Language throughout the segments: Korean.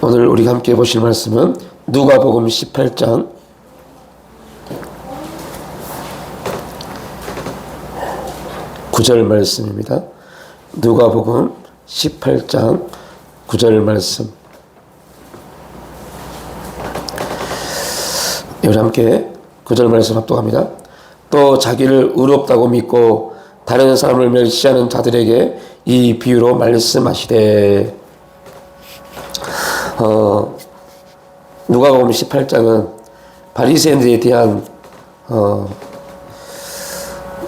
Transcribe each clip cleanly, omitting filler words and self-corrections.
오늘 우리가 함께 보실 말씀은 누가복음 18장 9절 말씀입니다. 누가복음 18장 9절 말씀. 우리 함께 9절 말씀 합독합니다. 또 자기를 의롭다고 믿고 다른 사람을 멸시하는 자들에게 이 비유로 말씀하시되. 누가복음 18장은 바리새인들에 대한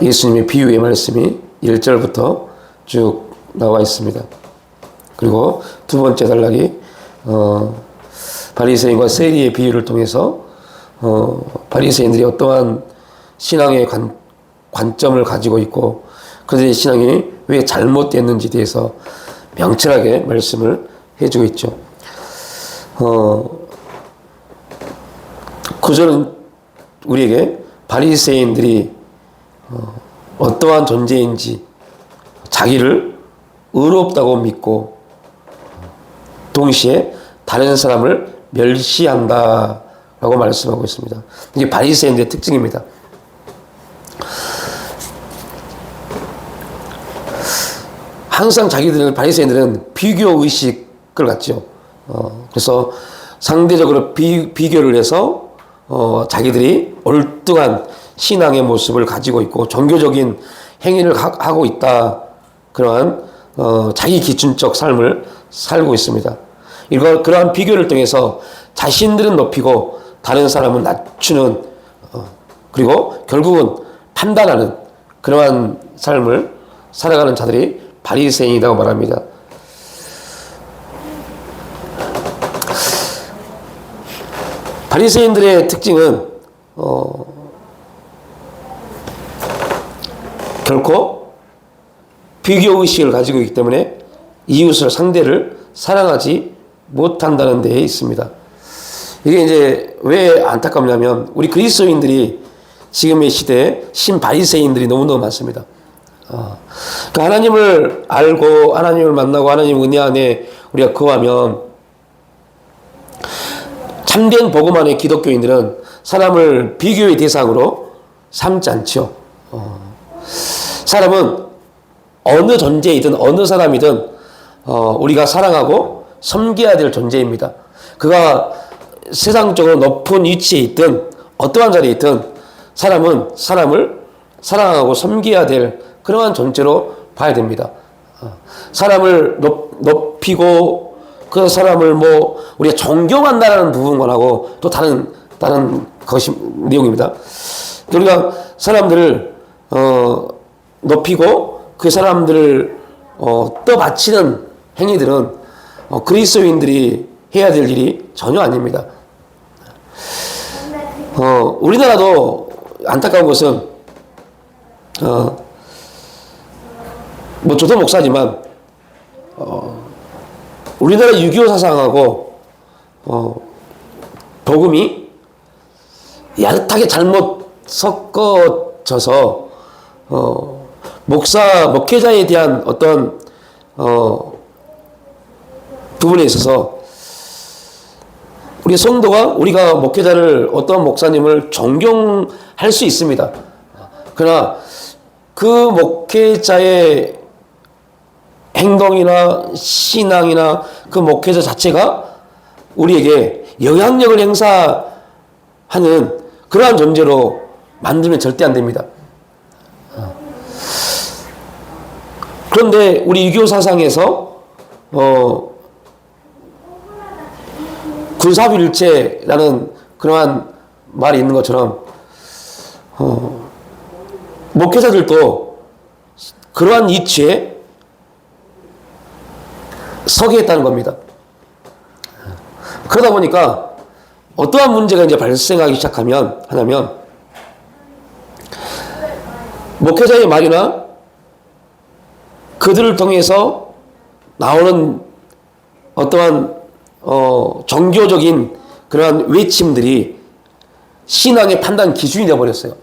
예수님의 비유의 말씀이 1절부터 쭉 나와 있습니다. 그리고 두 번째 단락이 바리새인과 세리의 비유를 통해서 바리새인들이 어떠한 신앙의 관점을 가지고 있고 그들의 신앙이 왜 잘못됐는지에 대해서 명철하게 말씀을 해주고 있죠. 구절은 우리에게 바리새인들이 어떠한 존재인지 자기를 의롭다고 믿고 동시에 다른 사람을 멸시한다라고 말씀하고 있습니다. 이게 바리새인들의 특징입니다. 항상 바리새인들은 비교 의식을 갖죠. 그래서 상대적으로 비교를 해서 자기들이 올등한 신앙의 모습을 가지고 있고 종교적인 행위를 하고 있다. 그러한 자기 기준적 삶을 살고 있습니다. 그러한 비교를 통해서 자신들은 높이고 다른 사람은 낮추는 그리고 결국은 판단하는 그러한 삶을 살아가는 자들이 바리새인이라고 말합니다. 바리새인들의 특징은 결코 비교의식을 가지고 있기 때문에 이웃을 상대를 사랑하지 못한다는 데에 있습니다. 이게 이제 왜 안타깝냐면 우리 그리스도인들이 지금의 시대에 신바리새인들이 너무너무 많습니다. 그러니까 하나님을 알고 하나님을 만나고 하나님 은혜 안에 우리가 거하면 참된 복음 안의 기독교인들은 사람을 비교의 대상으로 삼지 않죠. 사람은 어느 존재이든 어느 사람이든 우리가 사랑하고 섬겨야 될 존재입니다. 그가 세상적으로 높은 위치에 있든 어떠한 자리에 있든 사람은 사람을 사랑하고 섬겨야 될 그러한 존재로 봐야 됩니다. 사람을 높이고 그 사람을 우리가 존경한다는 부분하고 또 다른 것이 내용입니다. 우리가 사람들을 높이고 그 사람들을 떠받치는 행위들은 그리스도인들이 해야 될 일이 전혀 아닙니다. 우리나라도 안타까운 것은 저도 목사지만 우리나라 6.25 사상하고 복음이 야릇하게 잘못 섞어져서 목회자에 대한 어떤 부분에 있어서 우리 성도가 우리가 목회자를 어떤 목사님을 존경할 수 있습니다. 그러나 그 목회자의 행동이나 신앙이나 그 목회자 자체가 우리에게 영향력을 행사하는 그러한 존재로 만들면 절대 안 됩니다. 그런데 우리 6.25 사상에서 군사일체라는 그러한 말이 있는 것처럼 목회자들도 그러한 이치에 서게 했다는 겁니다. 그러다 보니까 어떠한 문제가 이제 발생하기 시작하면 목회자의 말이나 그들을 통해서 나오는 어떠한 종교적인 그러한 외침들이 신앙의 판단 기준이 되어버렸어요.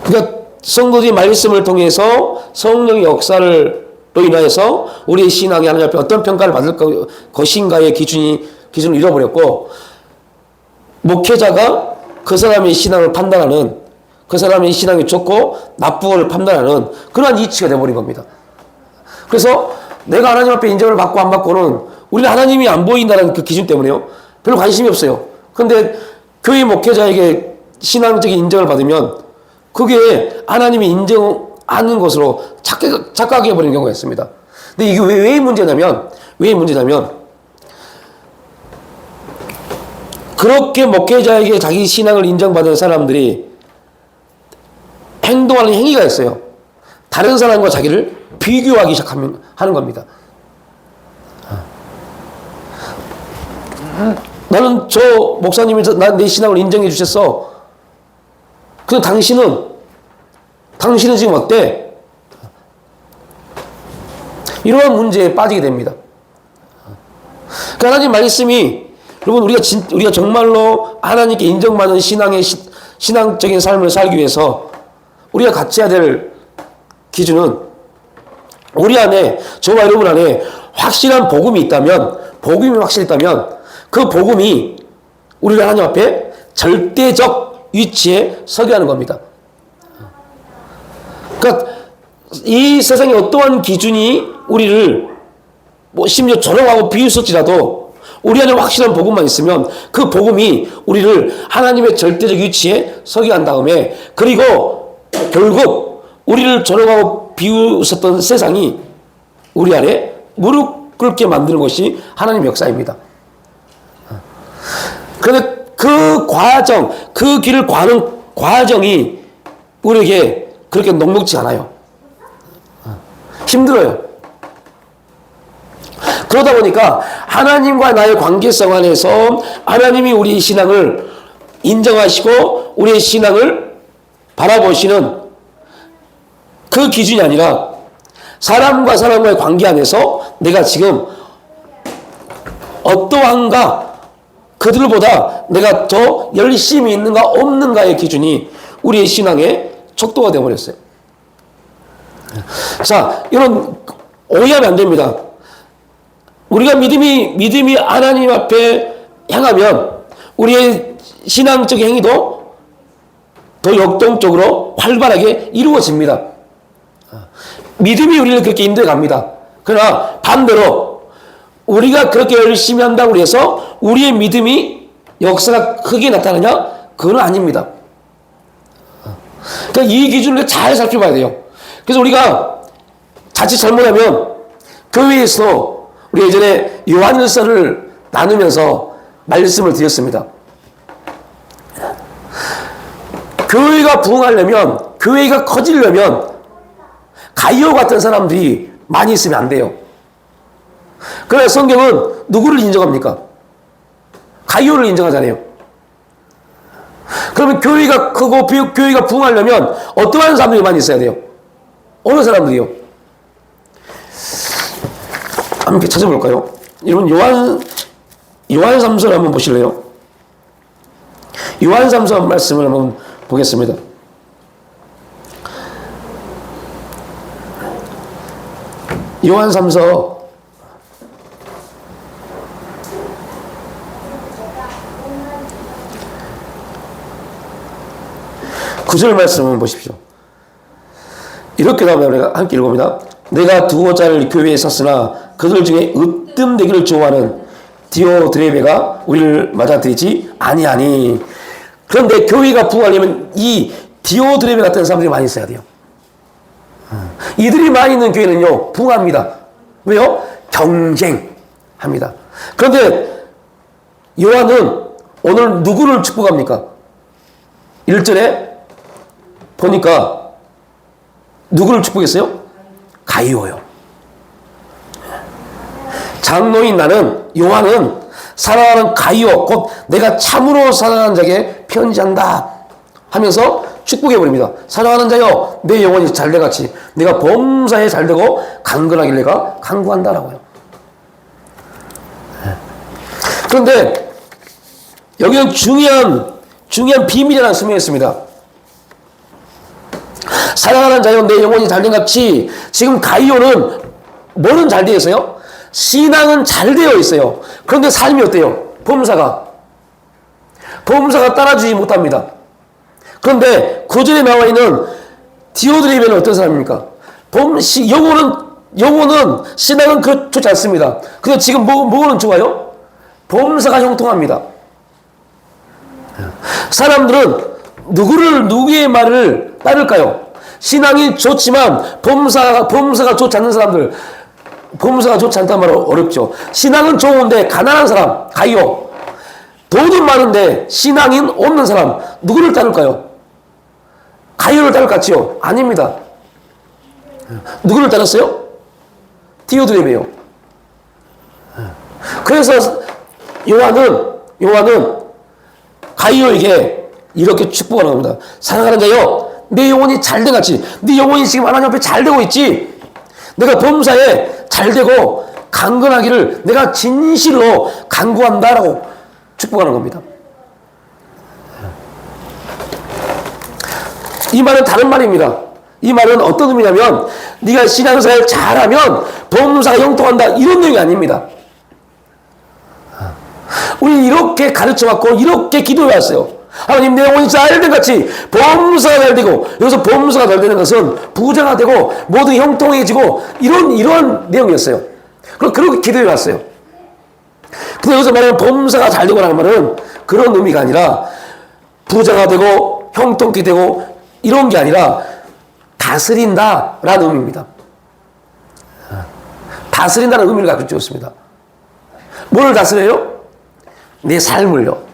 그러니까 성도들이 말씀을 통해서 성령의 역사를 인하여서 우리의 신앙이 하나님 앞에 어떤 평가를 받을 것인가의 기준을 잃어버렸고, 목회자가 그 사람의 신앙을 판단하는, 그 사람의 신앙이 좋고 나쁘고를 판단하는 그러한 이치가 되어버린 겁니다. 그래서 내가 하나님 앞에 인정을 받고 안 받고는 우리는 하나님이 안 보인다는 그 기준 때문에요, 별로 관심이 없어요. 그런데 교회 목회자에게 신앙적인 인정을 받으면 그게 하나님이 인정하는 것으로 착각해 버리는 경우가 있습니다. 근데 이게 왜 문제냐면 그렇게 목회자에게 자기 신앙을 인정받은 사람들이 행동하는 행위가 있어요. 다른 사람과 자기를 비교하기 시작하는 겁니다. 나는 저 목사님이 내 신앙을 인정해 주셨어. 근데 당신은 지금 어때? 이러한 문제에 빠지게 됩니다. 그러니까 하나님 말씀이, 여러분, 우리가 정말로 하나님께 인정받는 신앙적인 삶을 살기 위해서 우리가 갖춰야 될 기준은, 우리 안에, 저와 여러분 안에 확실한 복음이 확실했다면 그 복음이 우리를 하나님 앞에 절대적 위치에 서게 하는 겁니다. 그러니까 이 세상에 어떠한 기준이 우리를 심지어 조롱하고 비웃을지라도 우리 안에 확실한 복음만 있으면 그 복음이 우리를 하나님의 절대적 위치에 서게 한 다음에, 그리고 결국 우리를 조롱하고 비웃었던 세상이 우리 안에 무릎 꿇게 만드는 것이 하나님의 역사입니다. 그런데 그 길을 가는 과정이 우리에게 그렇게 녹록지 않아요. 힘들어요. 그러다 보니까 하나님과 나의 관계성 안에서 하나님이 우리의 신앙을 인정하시고 우리의 신앙을 바라보시는 그 기준이 아니라 사람과 사람과의 관계 안에서 내가 지금 어떠한가, 그들보다 내가 더 열심히 있는가 없는가의 기준이 우리의 신앙의 척도가 되어버렸어요. 자, 이런 오해하면 안 됩니다. 우리가 믿음이 하나님 앞에 향하면 우리의 신앙적인 행위도 더 역동적으로 활발하게 이루어집니다. 믿음이 우리를 그렇게 인도해 갑니다. 그러나 반대로 우리가 그렇게 열심히 한다고 해서 우리의 믿음이 역사가 크게 나타나냐? 그건 아닙니다. 그러니까 이 기준을 잘 살펴봐야 돼요. 그래서 우리가 자칫 잘못하면 교회에서, 우리 예전에 요한일서를 나누면서 말씀을 드렸습니다. 교회가 부흥하려면, 교회가 커지려면 가이오 같은 사람들이 많이 있으면 안 돼요. 그래서 성경은 누구를 인정합니까? 가이오를 인정하잖아요. 그러면 교회가 크고 교회가 부흥하려면 어떠한 사람들이 많이 있어야 돼요? 어느 사람들이요? 함께 찾아볼까요? 여러분, 요한3서를 한번 보실래요? 요한3서 말씀을 한번 보겠습니다. 요한3서 9절 말씀을 보십시오. 이렇게 나오면 우리가 함께 읽어봅니다. 내가 두어 자를 교회에 샀으나 그들 중에 으뜸되기를 좋아하는 디오드레베가 우리를 맞아들이지 아니하니. 그런데 교회가 부흥하려면 이 디오드레베 같은 사람들이 많이 있어야 돼요. 이들이 많이 있는 교회는요, 부흥합니다. 왜요? 경쟁합니다. 그런데 요한은 오늘 누구를 축복합니까? 1절에 보니까 누구를 축복했어요? 가이오요. 장로인 나는, 요한은 사랑하는 가이오, 곧 내가 참으로 사랑하는 자에게 편지한다 하면서 축복해버립니다. 사랑하는 자여, 내 영혼이 잘돼같이 내가 범사에 잘되고 강건하길 내가 간구한다라고요. 그런데 여기는 중요한 비밀이 하나 숨어 있습니다. 사랑하는 자여, 내 영혼이 잘된같이 지금 가이오는 뭐는 잘 되어 있어요? 신앙은 잘 되어 있어요. 그런데 삶이 어때요? 범사가 따라주지 못합니다. 그런데 구절에 나와 있는 디오드레베는 어떤 사람입니까? 영혼은 신앙은 좋지 않습니다. 근데 지금 뭐는 좋아요? 범사가 형통합니다. 사람들은 누구의 말을 따를까요? 신앙이 좋지만 범사가 좋지 않는 사람들, 범사가 좋지 않다는 말은 어렵죠. 신앙은 좋은데 가난한 사람, 가이오. 돈은 많은데 신앙이 없는 사람, 누구를 따를까요? 가이오를 따를 것 같지요? 아닙니다. 누구를 따랐어요? 디오드레베요. 그래서 요한은 가이오에게 이렇게 축복을 합니다. 사랑하는 자여, 내 영혼이 잘된 같이, 네 영혼이 지금 하나님 앞에 잘 되고 있지. 내가 범사에 잘 되고 강건하기를 내가 진실로 간구한다라고 축복하는 겁니다. 이 말은 다른 말입니다. 이 말은 어떤 의미냐면 네가 신앙생활 잘하면 범사가 형통한다, 이런 내용이 아닙니다. 우리 이렇게 가르쳐왔고 이렇게 기도해왔어요. 하나님, 내 영혼이 잘된 같이 범사가 잘 되고, 여기서 범사가 잘 되는 것은 부자가 되고 모든 형통해지고 이런 내용이었어요. 그렇게 기도해왔어요. 근데 여기서 말하는 범사가 잘 되고라는 말은 그런 의미가 아니라 부자가 되고 형통케 되고 이런 게 아니라 다스린다라는 의미입니다. 다스린다는 의미를 갖고 있습니다. 뭘 다스려요? 내 삶을요.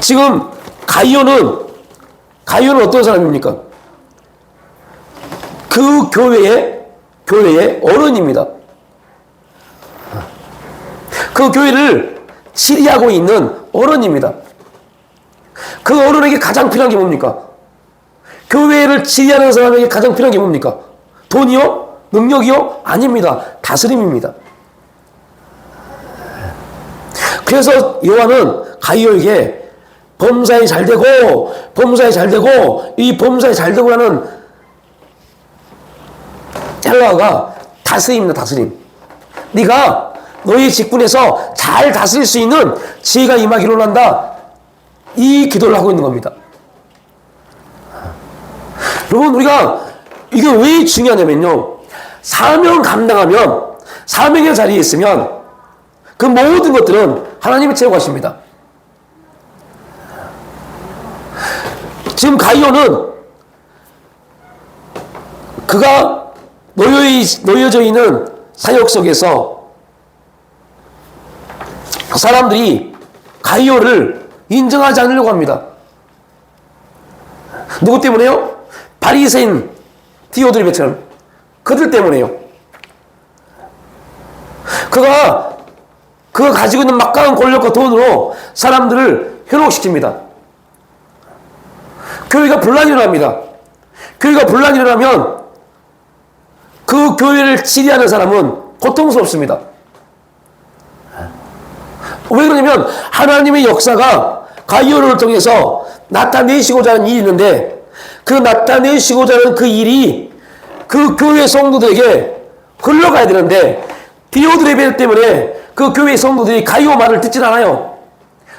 지금 가이오는 어떤 사람입니까? 그 교회의 어른입니다. 그 교회를 지휘하고 있는 어른입니다. 그 어른에게 가장 필요한 게 뭡니까? 교회를 지휘하는 사람에게 가장 필요한 게 뭡니까? 돈이요? 능력이요? 아닙니다. 다스림입니다. 그래서 요한은 가이오에게 범사에 잘 되고 이 범사에 잘 되고라는 헬라어가 다스림입니다. 다스림. 네가 너희 직분에서 잘 다스릴 수 있는 지혜가 임하기를 원한다, 이 기도를 하고 있는 겁니다. 여러분, 우리가 이게 왜 중요하냐면요, 사명 감당하면, 사명의 자리에 있으면 그 모든 것들은 하나님이 채워가십니다. 지금 가이오는 그가 놓여져 있는 사역 속에서 사람들이 가이오를 인정하지 않으려고 합니다. 누구 때문에요? 바리새인 디오드레베처럼 그들 때문에요. 그가 가지고 있는 막강한 권력과 돈으로 사람들을 현혹시킵니다. 교회가 분란이 일어납니다. 교회가 분란이 일어나면 그 교회를 지휘하는 사람은 고통스럽습니다. 왜 그러냐면 하나님의 역사가 가이오를 통해서 나타내시고자 하는 일이 있는데, 그 나타내시고자 하는 그 일이 그 교회 성도들에게 흘러가야 되는데, 디오드레베 때문에 그 교회 성도들이 가이오 말을 듣질 않아요.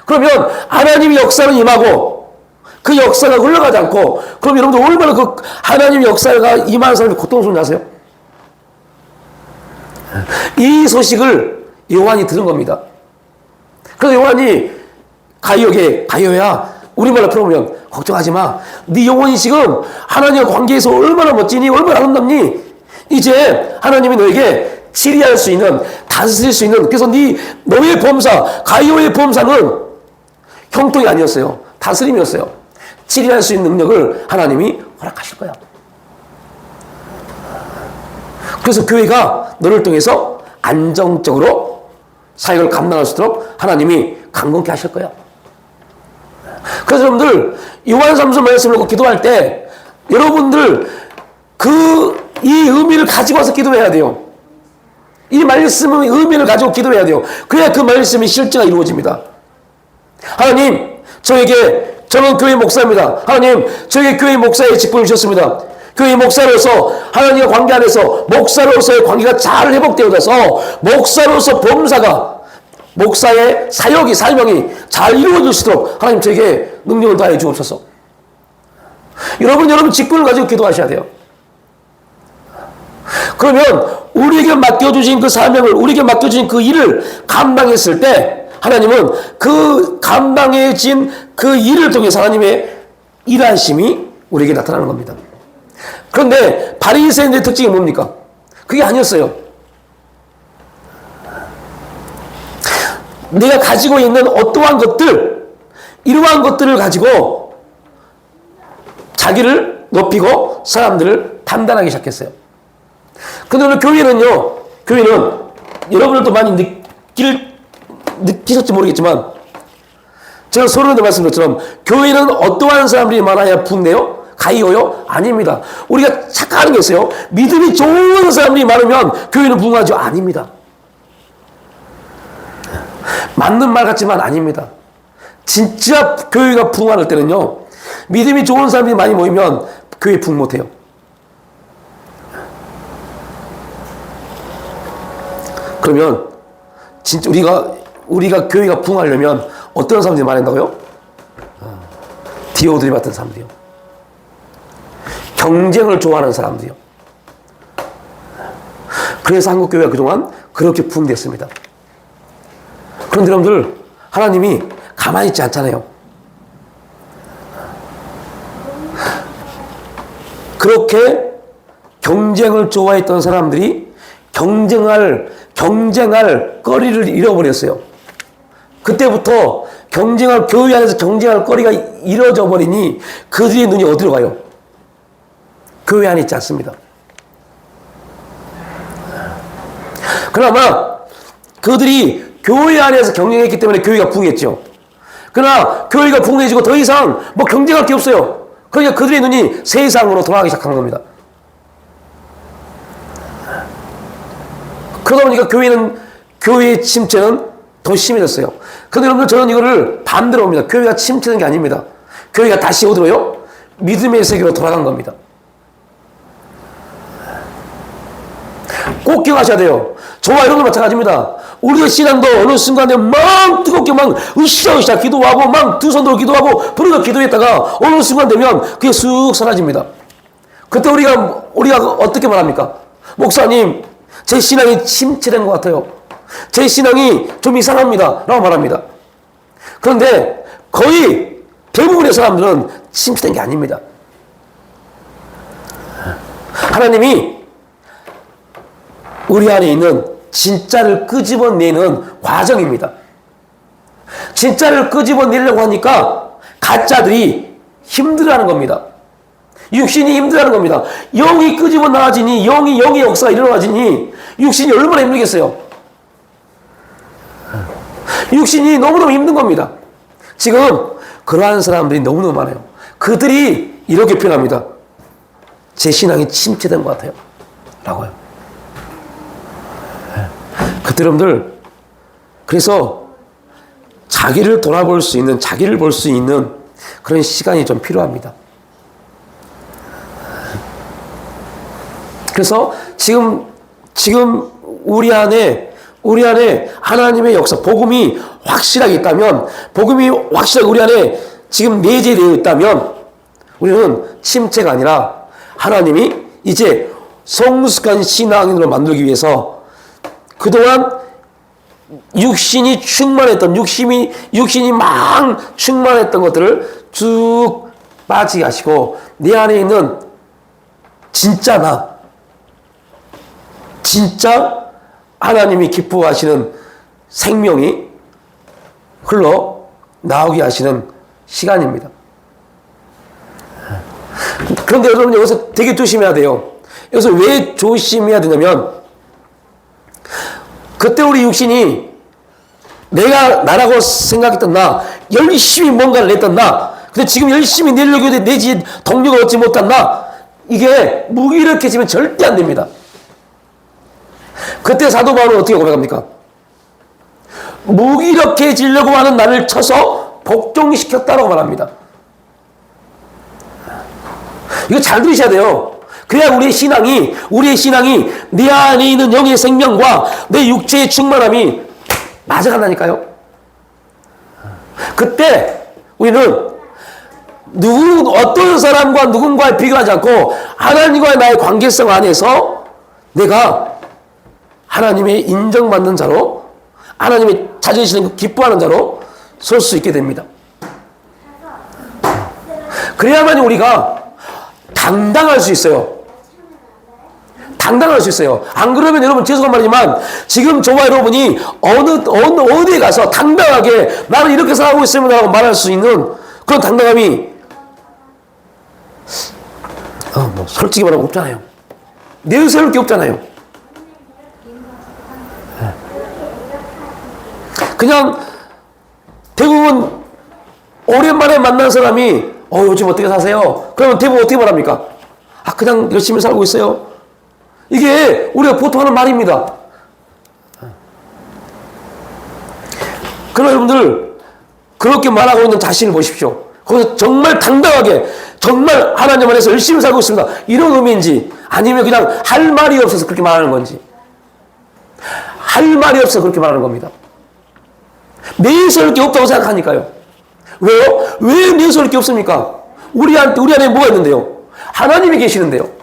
그러면 하나님의 역사는 임하고 그 역사가 흘러가지 않고, 그럼 여러분들 얼마나 그 하나님의 역사가 임하는 사람이 고통스러운지 아세요? 이 소식을 요한이 들은 겁니다. 그래서 요한이 가이오에게, 가이오야, 우리말로 풀어보면 걱정하지 마. 네 영혼이 지금 하나님과 관계에서 얼마나 멋지니, 얼마나 아름답니. 이제 하나님이 너에게 치리할 수 있는, 다스릴 수 있는, 그래서 너의 범사, 가이오의 범사는 형통이 아니었어요. 다스림이었어요. 치리할 수 있는 능력을 하나님이 허락하실 거야. 그래서 교회가 너를 통해서 안정적으로 사역을 감당할 수 있도록 하나님이 강건케 하실 거야. 그래서 여러분들 요한 3서 말씀을 놓고 기도할 때 여러분들 이 의미를 가지고 와서 기도해야 돼요. 이 말씀의 의미를 가지고 기도해야 돼요. 그래야 그 말씀이 실제가 이루어집니다. 하나님, 저는 교회 목사입니다. 하나님, 저에게 교회 목사의 직분을 주셨습니다. 교회 목사로서 하나님과 관계 안에서 목사로서의 관계가 잘 회복되어져서 목사로서 범사가 목사의 사역이 사명이 잘 이루어질 수 있도록 하나님 저에게 능력을 다해 주옵소서. 여러분 직분을 가지고 기도하셔야 돼요. 그러면 우리에게 맡겨주신 그 사명을 우리에게 맡겨주신 그 일을 감당했을 때 하나님은 그 감당해진 그 일을 통해서 하나님의 일하심이 우리에게 나타나는 겁니다. 그런데 바리새인의 특징이 뭡니까? 그게 아니었어요. 내가 가지고 있는 어떠한 것들, 이러한 것들을 가지고 자기를 높이고 사람들을 판단하기 시작했어요. 근데 오늘 교회는 여러분들도 많이 느끼실지 모르겠지만 제가 서론에도 말씀드렸처럼 교회는 어떠한 사람들이 많아야 붕내요? 가이어요? 아닙니다. 우리가 착각하는 게 있어요. 믿음이 좋은 사람들이 많으면 교회는 붕하죠? 아닙니다. 맞는 말 같지만 아닙니다. 진짜 교회가 붕할 때는요, 믿음이 좋은 사람들이 많이 모이면 교회 붕 못해요. 그러면 진짜 우리가 교회가 붕하려면 어떤 사람들이 많은다고요? 디오드리 같은 사람들이요. 경쟁을 좋아하는 사람들이요. 그래서 한국 교회가 그동안 그렇게 붕됐습니다. 그런데 여러분들, 하나님이 가만히 있지 않잖아요. 그렇게 경쟁을 좋아했던 사람들이 경쟁할 거리를 잃어버렸어요. 그때부터 교회 안에서 경쟁할 거리가 잃어져 버리니 그들의 눈이 어디로 가요? 교회 안에 있지 않습니다. 그나마 그들이 교회 안에서 경쟁했기 때문에 교회가 붕했죠. 그러나 교회가 붕해지고 더 이상 뭐 경쟁할 게 없어요. 그러니까 그들의 눈이 세상으로 돌아가기 시작한 겁니다. 그러다 보니까 교회의 침체는 더 심해졌어요. 그런데 여러분들, 저는 이거를 반대로 봅니다. 교회가 침체된 게 아닙니다. 교회가 다시 어디로요? 믿음의 세계로 돌아간 겁니다. 꼭 기억하셔야 돼요. 저와 여러분도 마찬가지입니다. 우리의 신앙도 어느 순간에 막 뜨겁게 막 으쌰으쌰 기도하고 막 두 손 들어 기도하고 부르짖어 기도했다가 어느 순간 되면 그게 쑥 사라집니다. 그때 우리가 어떻게 말합니까? 목사님, 제 신앙이 침체된 것 같아요. 제 신앙이 좀 이상합니다. 라고 말합니다. 그런데 거의 대부분의 사람들은 침체된 게 아닙니다. 하나님이 우리 안에 있는 진짜를 끄집어내는 과정입니다. 진짜를 끄집어내려고 하니까 가짜들이 힘들어하는 겁니다. 육신이 힘들어하는 겁니다. 영이 끄집어 나와지니, 영의 역사가 일어나지니 육신이 얼마나 힘들겠어요. 육신이 너무너무 힘든 겁니다. 지금 그러한 사람들이 너무너무 많아요. 그들이 이렇게 표현합니다. 제 신앙이 침체된 것 같아요. 라고요. 그때 여러분들, 그래서 자기를 돌아볼 수 있는, 자기를 볼 수 있는 그런 시간이 좀 필요합니다. 그래서 지금 우리 안에 하나님의 역사, 복음이 확실하게 있다면, 복음이 확실하게 우리 안에 지금 내재되어 있다면, 우리는 침체가 아니라 하나님이 이제 성숙한 신앙인으로 만들기 위해서 그동안 육신이 충만했던, 육신이 막 충만했던 것들을 쭉 빠지게 하시고, 내 안에 있는 진짜 하나님이 기뻐하시는 생명이 흘러 나오게 하시는 시간입니다. 그런데 여러분, 여기서 되게 조심해야 돼요. 여기서 왜 조심해야 되냐면, 그때 우리 육신이 내가 나라고 생각했던 나, 열심히 뭔가를 냈던 나, 근데 지금 열심히 내려고 해도 내지 동력을 얻지 못한 나, 이게 무기력해지면 절대 안 됩니다. 그때 사도 바울은 어떻게 고백합니까? 무기력해지려고 하는 나를 쳐서 복종시켰다라고 말합니다. 이거 잘 들으셔야 돼요. 그래야 우리의 신앙이 내 안에 있는 영의 생명과 내 육체의 충만함이 맞아간다니까요. 그때 우리는 어떤 사람과 누군가에 비교하지 않고 하나님과의 나의 관계성 안에서 내가 하나님의 인정받는 자로, 하나님의 찾으시는 기뻐하는 자로 설 수 있게 됩니다. 그래야만 우리가 당당할 수 있어요. 당당할 수 있어요. 안 그러면 여러분 죄송한 말이지만 지금 저와 여러분이 어디에 가서 당당하게 나는 이렇게 살아가고 있습니다 라고 말할 수 있는 그런 당당함이 솔직히 말하면 없잖아요. 내세울 게 없잖아요. 그냥 대부분 오랜만에 만난 사람이 요즘 어떻게 사세요? 그러면 대부분 어떻게 말합니까? 그냥 열심히 살고 있어요. 이게 우리가 보통 하는 말입니다. 그러나 여러분들 그렇게 말하고 있는 자신을 보십시오. 거기서 정말 당당하게 정말 하나님 안에서 열심히 살고 있습니다. 이런 의미인지 아니면 그냥 할 말이 없어서 그렇게 말하는 건지. 할 말이 없어서 그렇게 말하는 겁니다. 내세울 게 없다고 생각하니까요. 왜요? 왜 내세울 게 없습니까? 우리 안에 뭐가 있는데요? 하나님이 계시는데요.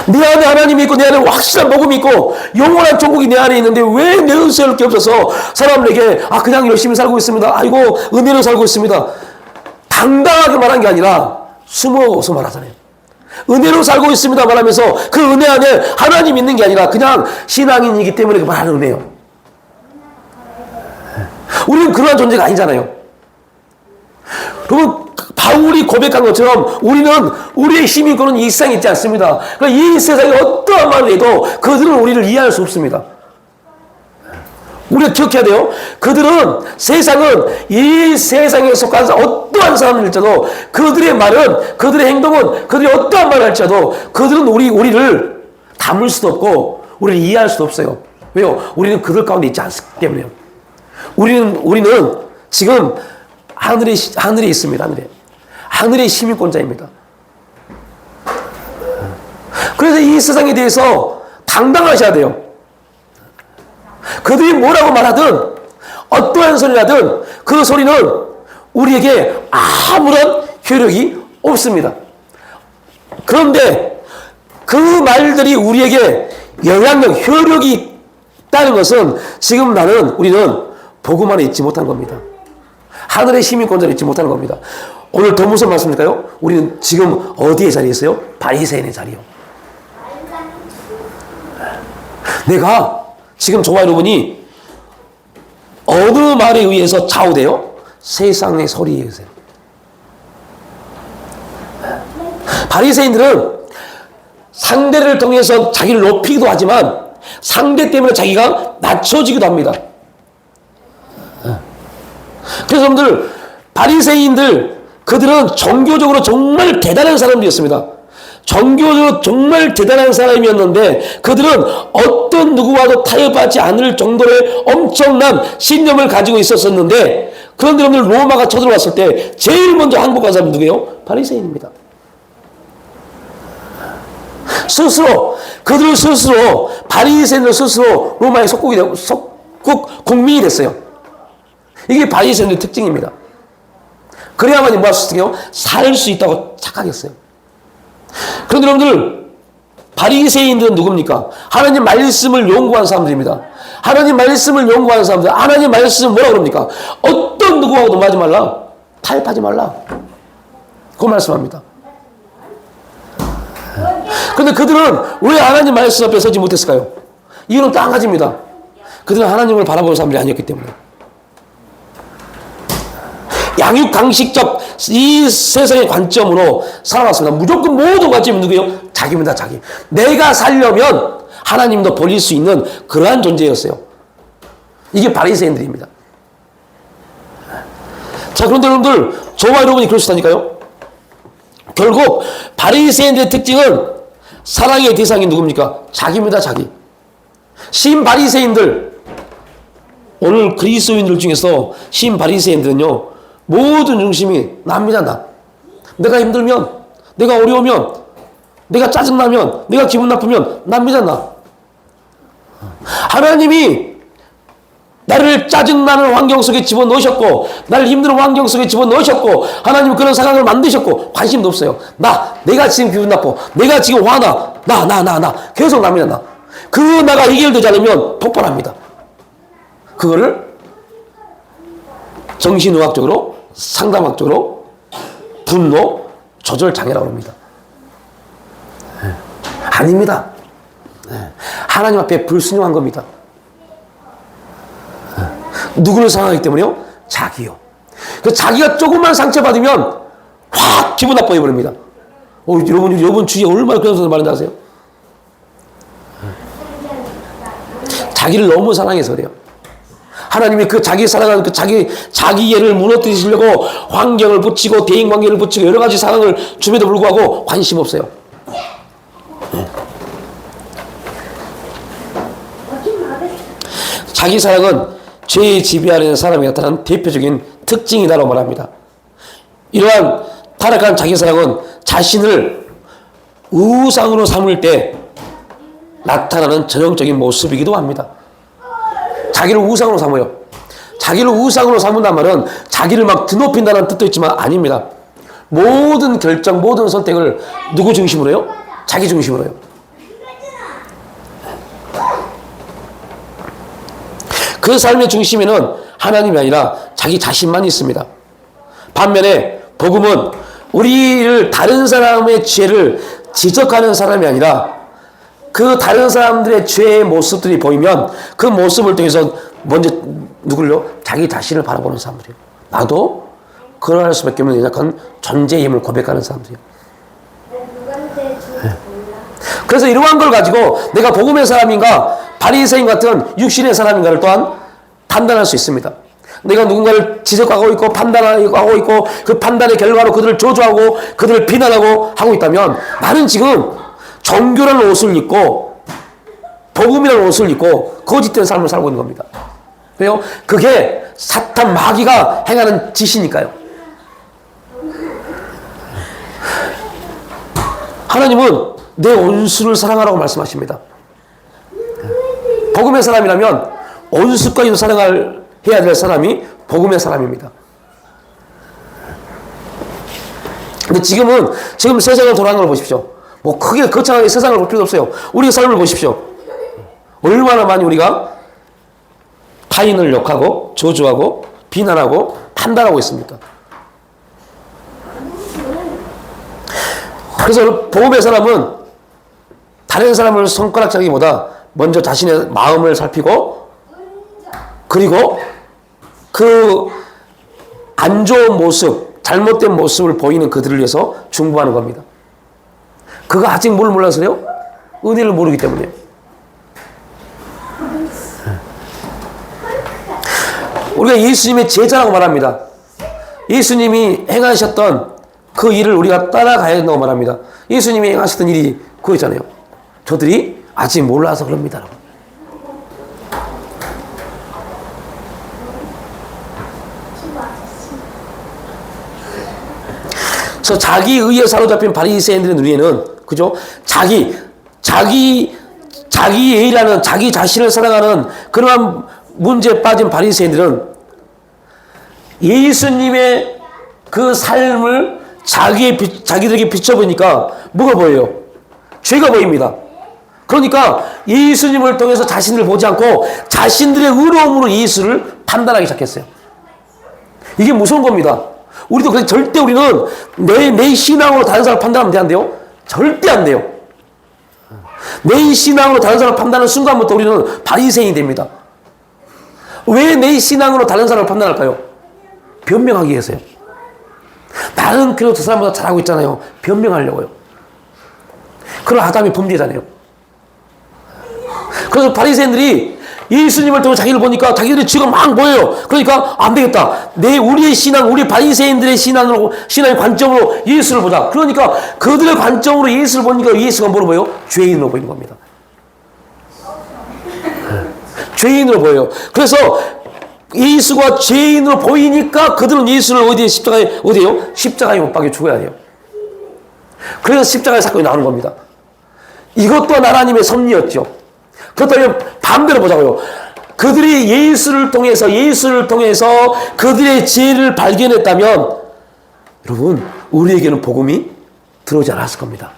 내 안에 하나님이 있고 내 안에 확실한 복음이 있고 영원한 천국이 내 안에 있는데 왜 내세울 게 없어서 사람들에게 그냥 열심히 살고 있습니다. 아이고 은혜로 살고 있습니다. 당당하게 말한 게 아니라 숨어서 말하잖아요. 은혜로 살고 있습니다 말하면서 그 은혜 안에 하나님 있는 게 아니라 그냥 신앙인이기 때문에 말하는 은혜예요. 우리는 그러한 존재가 아니잖아요. 그리고 바울이 고백한 것처럼 우리는 우리의 힘이 있고는 이 세상에 있지 않습니다. 그러니까 이 세상에 어떠한 말을 해도 그들은 우리를 이해할 수 없습니다. 우리가 기억해야 돼요. 세상은 이 세상에 속한 어떠한 사람일지라도 그들의 말은, 그들의 행동은, 그들이 어떠한 말을 할지라도 그들은 우리를 담을 수도 없고 우리를 이해할 수도 없어요. 왜요? 우리는 그들 가운데 있지 않기 때문에요. 우리는 지금 하늘에 있습니다. 하늘의 시민권자입니다. 그래서 이 세상에 대해서 당당하셔야 돼요. 그들이 뭐라고 말하든 어떠한 소리를 하든 그 소리는 우리에게 아무런 효력이 없습니다. 그런데 그 말들이 우리에게 영향력, 효력이 있다는 것은 지금 우리는 복음 안에 있지 못한 겁니다. 하늘의 시민권자를 있지 못하는 겁니다. 오늘 더 무슨 말씀일까요? 우리는 지금 어디에 자리에 있어요? 바리새인의 자리요. 내가 지금 저와 여러분이 어느 말에 의해서 좌우돼요? 세상의 소리에 의해서. 바리새인들은 상대를 통해서 자기를 높이기도 하지만 상대 때문에 자기가 낮춰지기도 합니다. 그래서 여러분들 바리새인들 그들은 종교적으로 정말 대단한 사람들이었습니다. 종교적으로 정말 대단한 사람이었는데 그들은 어떤 누구와도 타협하지 않을 정도의 엄청난 신념을 가지고 있었었는데 그런데 여러분들 로마가 쳐들어왔을 때 제일 먼저 항복한 사람은 누구예요? 바리새인입니다. 바리새인들 스스로 로마의 속국 국민이 됐어요. 이게 바리새인의 특징입니다. 그래야만 뭐 할 수 있어요? 살 수 있다고 착각했어요. 그런데 여러분들 바리새인들은 누굽니까? 하나님 말씀을 연구한 사람들입니다. 하나님 말씀을 연구하는 사람들. 하나님 말씀은 뭐라 그럽니까? 어떤 누구하고도 논하지 말라. 타협하지 말라. 그 말씀합니다. 그런데 그들은 왜 하나님 말씀 앞에 서지 못했을까요? 이유는 딱 한 가지입니다. 그들은 하나님을 바라보는 사람들이 아니었기 때문에. 양육강식적 이 세상의 관점으로 살아왔습니다. 무조건 모든 관점이 누구예요? 자기입니다. 자기. 내가 살려면 하나님도 버릴 수 있는 그러한 존재였어요. 이게 바리새인들입니다. 자, 그런데 여러분들 저와 여러분이 그러시다니까요. 결국 바리새인들의 특징은 사랑의 대상이 누굽니까? 자기입니다. 자기. 신바리새인들, 오늘 그리스도인들 중에서 신바리새인들은요 모든 중심이 납니다. 내가 힘들면 내가 어려우면, 내가 짜증나면, 내가 기분 나쁘면 납니잖아. 하나님이 나를 짜증나는 환경 속에 집어넣으셨고, 나를 힘든 환경 속에 집어넣으셨고, 하나님은 그런 상황을 만드셨고, 관심도 없어요. 내가 지금 기분 나빠. 내가 지금 화나. 계속 납니다. 그 나가 해결되지 않으면 폭발합니다. 그거를 정신의학적으로, 상담학적으로 분노 조절 장애라고 합니다. 아닙니다. 하나님 앞에 불순종한 겁니다. 누구를 사랑하기 때문에요? 자기요. 그 자기가 조금만 상처받으면 확 기분 나빠져 버립니다. 여러분 주위에 얼마나 그런 사람 많은지 아세요? 자기를 너무 사랑해서 그래요. 하나님이 그 자기 사랑하는 그 자기 예를 무너뜨리시려고 환경을 붙이고 대인 관계를 붙이고 여러 가지 상황을 줌에도 불구하고 관심 없어요. 자기 사랑은 죄의 지배 아래 있는 사람이 나타난 대표적인 특징이다라고 말합니다. 이러한 타락한 자기 사랑은 자신을 우상으로 삼을 때 나타나는 전형적인 모습이기도 합니다. 자기를 우상으로 삼아요. 자기를 우상으로 삼는단 말은 자기를 막 드높인다는 뜻도 있지만 아닙니다. 모든 결정, 모든 선택을 누구 중심으로 해요? 자기 중심으로 해요. 그 삶의 중심에는 하나님이 아니라 자기 자신만 있습니다. 반면에 복음은 우리를 다른 사람의 죄를 지적하는 사람이 아니라 그 다른 사람들의 죄의 모습들이 보이면 그 모습을 통해서 먼저 누구를요? 자기 자신을 바라보는 사람들이에요. 나도 그러할 수밖에 없는 연약한 존재의 힘을 고백하는 사람들이에요. 그래서 이러한 걸 가지고 내가 복음의 사람인가 바리새인 같은 육신의 사람인가를 또한 판단할 수 있습니다. 내가 누군가를 지적하고 있고 판단하고 있고 그 판단의 결과로 그들을 저주하고 그들을 비난하고 하고 있다면 나는 지금 종교라는 옷을 입고 복음이라는 옷을 입고 거짓된 삶을 살고 있는 겁니다. 왜요? 그게 사탄 마귀가 행하는 짓이니까요. 하나님은 내 원수를 사랑하라고 말씀하십니다. 복음의 사람이라면 원수까지도 해야 될 사람이 복음의 사람입니다. 근데 지금 세상을 돌아가는 걸 보십시오. 뭐 크게 거창하게 세상을 볼 필요도 없어요. 우리의 삶을 보십시오. 얼마나 많이 우리가 타인을 욕하고 저주하고 비난하고 판단하고 있습니까? 그래서 복음의 사람은 다른 사람을 손가락질하기보다 먼저 자신의 마음을 살피고 그리고 그 안 좋은 모습, 잘못된 모습을 보이는 그들을 위해서 중보하는 겁니다. 그가 아직 뭘 몰라서요? 은혜를 모르기 때문이에요. 우리가 예수님의 제자라고 말합니다. 예수님이 행하셨던 그 일을 우리가 따라가야 된다고 말합니다. 예수님이 행하셨던 일이 그거였잖아요. 저들이 아직 몰라서 그럽니다. 그래서 자기 의에 사로잡힌 바리새인들의 눈에는 그죠? 자기애라는 자기 자신을 사랑하는 그러한 문제에 빠진 바리새인들은 예수님의 그 삶을 자기들에게 비춰보니까 뭐가 보여요? 죄가 보입니다. 그러니까 예수님을 통해서 자신을 보지 않고 자신들의 의로움으로 예수를 판단하기 시작했어요. 이게 무서운 겁니다. 우리도 그래서 절대 우리는 내 신앙으로 다른 사람을 판단하면 안 돼요? 절대 안 돼요. 내 신앙으로 다른 사람을 판단하는 순간부터 우리는 바리새인이 됩니다. 왜 내 신앙으로 다른 사람을 판단할까요? 변명하기 위해서요. 나는 그래도 저 사람보다 잘하고 있잖아요. 변명하려고요. 그런 아담이 범죄잖아요. 그래서 바리새인들이 예수님을 통해 자기를 보니까 자기들의 죄가 막 보여요. 그러니까 안 되겠다. 우리의 신앙, 우리 바리새인들의 신앙의 관점으로 예수를 보자. 그러니까 그들의 관점으로 예수를 보니까 예수가 뭐로 보여요? 죄인으로 보이는 겁니다. 죄인으로 보여요. 그래서 예수가 죄인으로 보이니까 그들은 예수를 십자가에 못 박여 죽어야 돼요. 그래서 십자가의 사건이 나오는 겁니다. 이것 또한 하나님의 섭리였죠. 그렇다면 반대로 보자고요. 그들이 예수를 통해서 그들의 지혜를 발견했다면 여러분 우리에게는 복음이 들어오지 않았을 겁니다.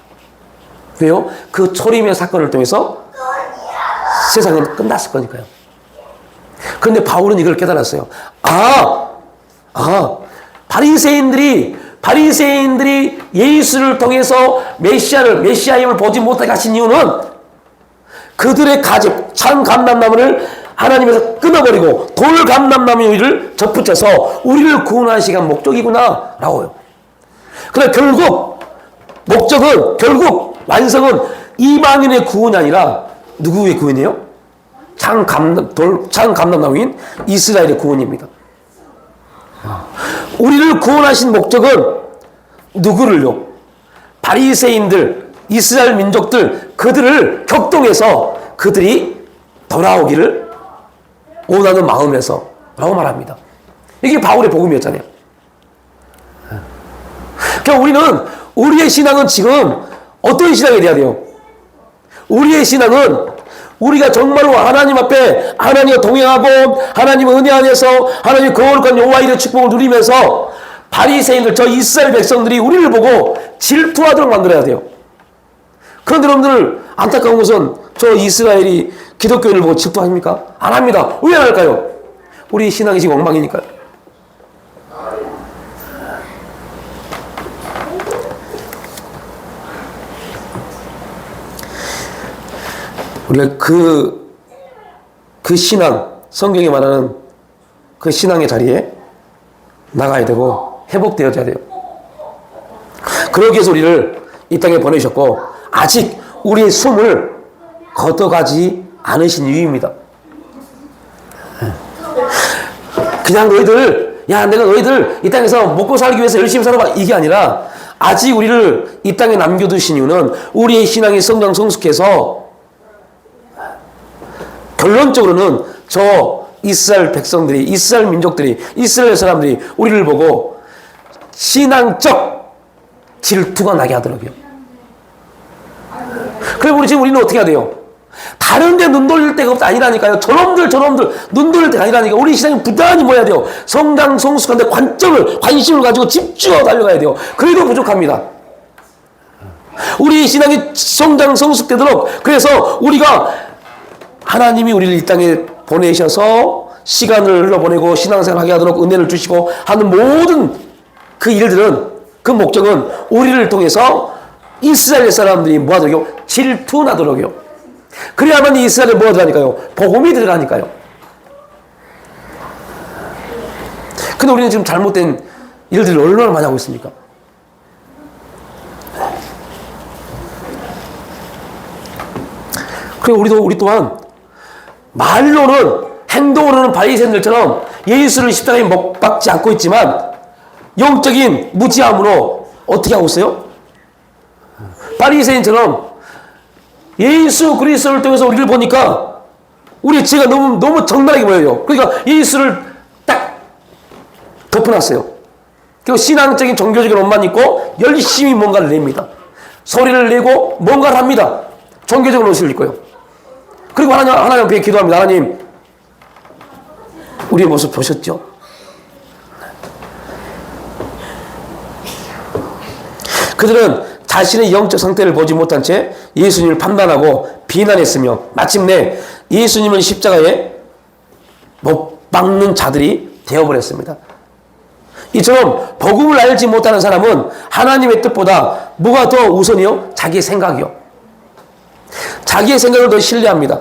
왜요? 그 초림의 사건을 통해서 세상은 끝났을 거니까요. 그런데 바울은 이걸 깨달았어요. 바리새인들이 예수를 통해서 메시아임을 보지 못하게 하신 이유는 그들의 가집, 참 감람나무를 하나님에서 끊어버리고 돌 감람나무 위를 접붙여서 우리를 구원하시기 위한 목적이구나 라고요. 그러나 결국 완성은 이방인의 구원이 아니라 누구의 구원이에요? 참 감람나무인 이스라엘의 구원입니다. 우리를 구원하신 목적은 누구를요? 바리새인들, 이스라엘 민족들, 그들을 격동해서 그들이 돌아오기를 원하는 마음에서 라고 말합니다. 이게 바울의 복음이었잖아요. 그러니까 우리의 신앙은 지금 어떤 신앙이 돼야 돼요? 우리의 신앙은 우리가 정말로 하나님 앞에 하나님과 동행하고 하나님의 은혜 안에서 하나님의 거룩한 여호와의 축복을 누리면서 바리새인들, 저 이스라엘 백성들이 우리를 보고 질투하도록 만들어야 돼요. 그런데 여러분들 안타까운 것은 저 이스라엘이 기독교인을 보고 질투합니까? 안 합니다. 왜 안 할까요? 우리 신앙이 지금 엉망이니까요. 우리가 그 신앙, 성경이 말하는 그 신앙의 자리에 나가야 되고 회복되어져야 돼요. 그러기 위해서 우리를 이 땅에 보내주셨고 아직 우리의 숨을 걷어가지 않으신 이유입니다. 그냥 내가 너희들 이 땅에서 먹고 살기 위해서 열심히 살아봐 이게 아니라 아직 우리를 이 땅에 남겨두신 이유는 우리의 신앙이 성장 성숙해서 결론적으로는 저 이스라엘 백성들이, 이스라엘 민족들이, 이스라엘 사람들이 우리를 보고 신앙적 질투가 나게 하더라고요. 그럼 우리는 어떻게 해야 돼요? 다른 데 눈 돌릴 데가 아니라니까요. 저놈들 눈 돌릴 데가 아니라니까. 우리 신앙이 부단히 뭐 해야 돼요? 성장 성숙한데 관심을 가지고 집중하고 달려가야 돼요. 그래도 부족합니다. 우리 신앙이 성장 성숙되도록 그래서 우리가 하나님이 우리를 이 땅에 보내셔서 시간을 흘러보내고 신앙생활 하게 하도록 은혜를 주시고 하는 모든 그 일들은 그 목적은 우리를 통해서 이스라엘 사람들이 뭐 하도록요? 질투나도록요. 그래야만 이스라엘에 뭐가 들어가니까요? 복음이 들어가니까요. 근데 우리는 지금 잘못된 일들을 얼마나 많이 하고 있습니까? 그리고 우리 또한 말로는 행동으로는 바리새인들처럼 예수를 십자가에 못 박지 않고 있지만 영적인 무지함으로 어떻게 하고 있어요? 바리새인처럼 예수 그리스도를 통해서 우리를 보니까 우리의 죄가 너무 적나라하게 보여요. 그러니까 예수를 딱 덮어놨어요. 그리고 신앙적인 종교적인 옷만 입고 열심히 뭔가를 냅니다. 소리를 내고 뭔가를 합니다. 종교적인 옷을 입고요. 그리고 하나님 앞에 기도합니다. 하나님, 우리의 모습 보셨죠? 그들은 자신의 영적 상태를 보지 못한 채 예수님을 판단하고 비난했으며 마침내 예수님을 십자가에 못 박는 자들이 되어버렸습니다. 이처럼 복음을 알지 못하는 사람은 하나님의 뜻보다 뭐가 더 우선이요? 자기의 생각이요. 자기의 생각을 더 신뢰합니다.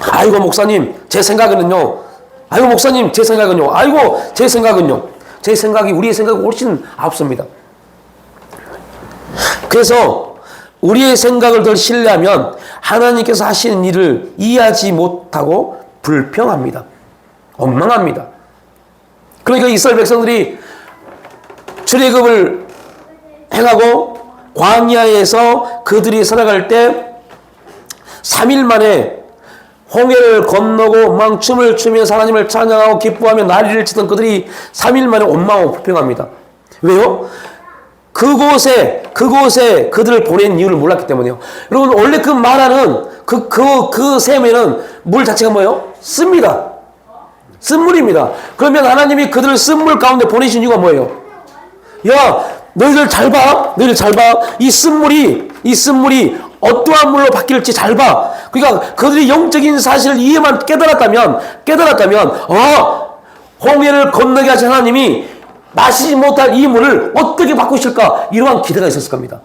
아이고 목사님 제 생각은요. 아이고 목사님 제 생각은요. 아이고 제 생각은요. 제 생각이 우리의 생각이 훨씬 앞섭니다. 그래서 우리의 생각을 더 신뢰하면 하나님께서 하시는 일을 이해하지 못하고 불평합니다. 원망합니다. 그러니까 이스라엘 백성들이 출애굽을 행하고 광야에서 그들이 살아갈 때 3일 만에 홍해를 건너고 막 춤을 추면서 하나님을 찬양하고 기뻐하며 난리를 치던 그들이 3일 만에 원망하고 불평합니다. 왜요? 그곳에 그들을 보낸 이유를 몰랐기 때문에요. 여러분, 원래 그 말하는 그 샘에는 물 자체가 뭐예요? 씁니다. 쓴물입니다. 그러면 하나님이 그들을 쓴물 가운데 보내신 이유가 뭐예요? 야, 너희들 잘 봐. 너희들 잘 봐. 이 쓴물이 어떠한 물로 바뀔지 잘 봐. 그러니까 그들이 영적인 사실을 이해만 깨달았다면, 홍해를 건너게 하신 하나님이 마시지 못할 이 물을 어떻게 바꾸실까? 이러한 기대가 있었을 겁니다.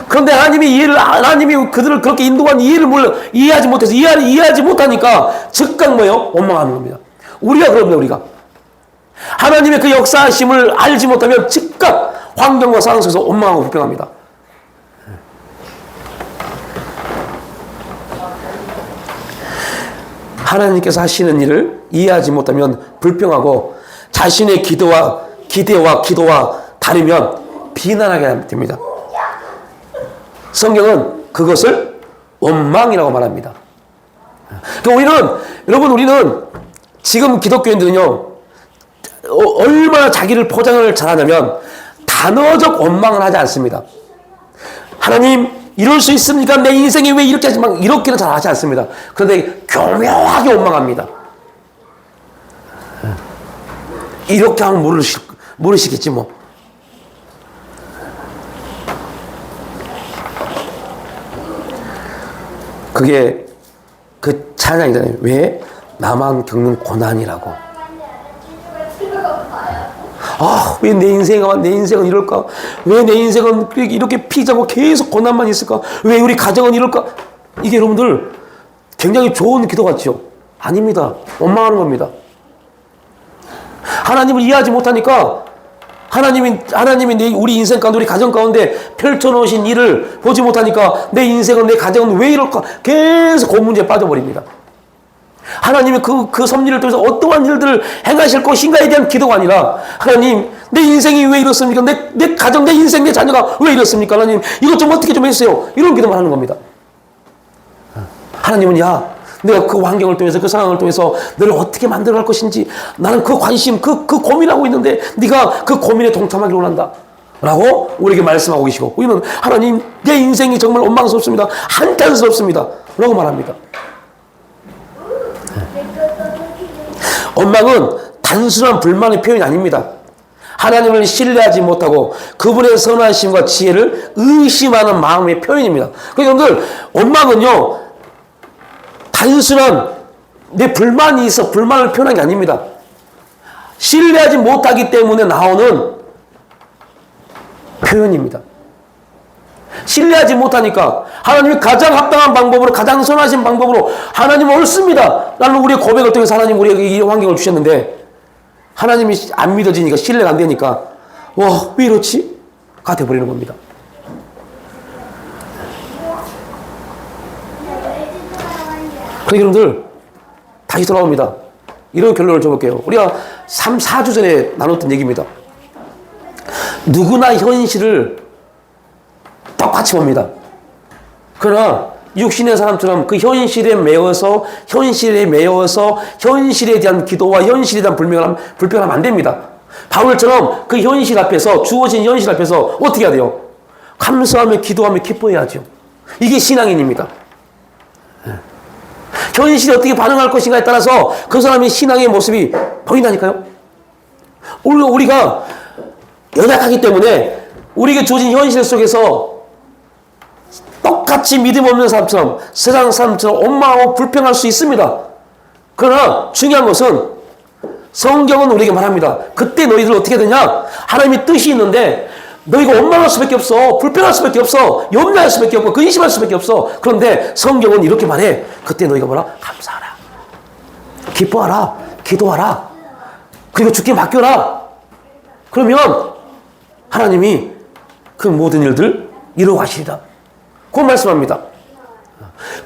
그런데 하나님이 그들을 그렇게 인도한 이해하지 못해서 이해하지 못하니까 즉각 뭐예요? 원망하는 겁니다. 우리가 하나님의 그 역사하심을 알지 못하면 즉각 환경과 상황 속에서 원망하고 불평합니다. 하나님께서 하시는 일을 이해하지 못하면 불평하고 자신의 기대와 다르면 비난하게 됩니다. 성경은 그것을 원망이라고 말합니다. 그러니까 우리는 지금 기독교인들은요, 얼마나 자기를 포장을 잘하냐면 단어적 원망을 하지 않습니다. 하나님, 이럴 수 있습니까? 내 인생이 왜 이렇게 하지? 막 이렇게는 잘 하지 않습니다. 그런데 교묘하게 원망합니다. 이렇게 하면 모르시겠지 뭐. 그게 그 찬양이잖아요. 왜? 나만 겪는 고난이라고. 왜 내 인생은 이럴까? 왜 내 인생은 이렇게 피자고 계속 고난만 있을까? 왜 우리 가정은 이럴까? 이게 여러분들 굉장히 좋은 기도 같죠? 아닙니다. 원망하는 겁니다. 하나님을 이해하지 못하니까 하나님이 우리 인생 가운데, 우리 가정 가운데 펼쳐놓으신 일을 보지 못하니까 내 인생은, 내 가정은 왜 이럴까? 계속 그 문제에 빠져버립니다. 하나님이 그 섭리를 통해서 어떠한 일들을 행하실 것인가에 대한 기도가 아니라, 하나님, 내 인생이 왜 이렇습니까? 내 가정, 내 인생, 내 자녀가 왜 이렇습니까? 하나님, 이것 좀 어떻게 좀 해주세요. 이런 기도만 하는 겁니다. 하나님은, 내가 그 환경을 통해서, 그 상황을 통해서 너를 어떻게 만들어갈 것인지 나는 그 관심, 그 고민하고 있는데 네가 그 고민에 동참하기를 원한다 라고 우리에게 말씀하고 계시고, 우리는 하나님, 내 인생이 정말 원망스럽습니다, 한탄스럽습니다 라고 말합니다. 원망은 단순한 불만의 표현이 아닙니다. 하나님을 신뢰하지 못하고 그분의 선하심과 지혜를 의심하는 마음의 표현입니다. 그러니까 여러분들, 원망은요, 단순한 내 불만이 있어 불만을 표현한 게 아닙니다. 신뢰하지 못하기 때문에 나오는 표현입니다. 신뢰하지 못하니까 하나님이 가장 합당한 방법으로, 가장 선하신 방법으로 하나님은 옳습니다 라는 우리의 고백을 통해서 하나님 우리에게 이 환경을 주셨는데, 하나님이 안 믿어지니까, 신뢰가 안 되니까 왜 이렇지? 가 돼버리는 겁니다. 그러니까 여러분들 다시 돌아옵니다. 이런 결론을 줘볼게요. 우리가 4주 전에 나눴던 얘기입니다. 누구나 현실을 똑같이 봅니다. 그러나 육신의 사람처럼 그 현실에 매여서 현실에 대한 기도와 현실에 대한 불평하면 안 됩니다. 바울처럼 그 현실 앞에서, 주어진 현실 앞에서 어떻게 해야 돼요? 감사하며 기도하며 기뻐해야죠. 이게 신앙인입니다. 현실이 어떻게 반응할 것인가에 따라서 그 사람의 신앙의 모습이 보인다니까요. 우리가 연약하기 때문에 우리에게 주어진 현실 속에서 똑같이 믿음 없는 사람처럼, 세상 사람처럼 원망하고 불평할 수 있습니다. 그러나 중요한 것은 성경은 우리에게 말합니다. 그때 너희들 어떻게 되냐? 하나님의 뜻이 있는데 너희가 원망할 수밖에 없어. 불평할 수밖에 없어. 염려할 수밖에 없고 근심할 수밖에 없어. 그런데 성경은 이렇게 말해. 그때 너희가 뭐라? 감사하라. 기뻐하라. 기도하라. 그리고 주께 맡겨라. 그러면 하나님이 그 모든 일들 이루어가시리라. 그 말씀합니다.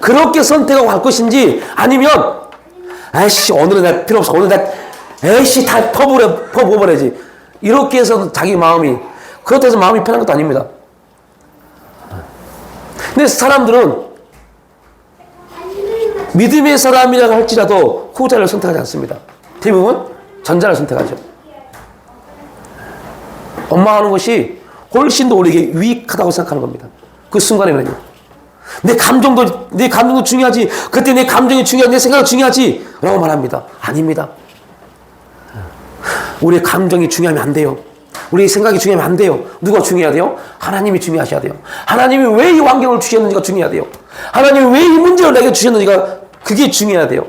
그렇게 선택하고 갈 것인지, 아니면 오늘은 내 필요 없어. 오늘 다 퍼부어버려야지. 이렇게 해서 자기 마음이, 그렇다고 해서 마음이 편한 것도 아닙니다. 근데 사람들은 믿음의 사람이라고 할지라도 후자를 선택하지 않습니다. 대부분 전자를 선택하죠. 원망하는 것이 훨씬 더 우리에게 유익하다고 생각하는 겁니다. 그 순간에는요. 내 감정도 중요하지. 그때 내 감정이 중요하지. 내 생각이 중요하지. 라고 말합니다. 아닙니다. 우리의 감정이 중요하면 안 돼요. 우리의 생각이 중요하면 안 돼요. 누가 중요해야 돼요? 하나님이 중요하셔야 돼요. 하나님이 왜 이 환경을 주셨는지가 중요해야 돼요. 하나님이 왜 이 문제를 내게 주셨는지가 그게 중요해야 돼요.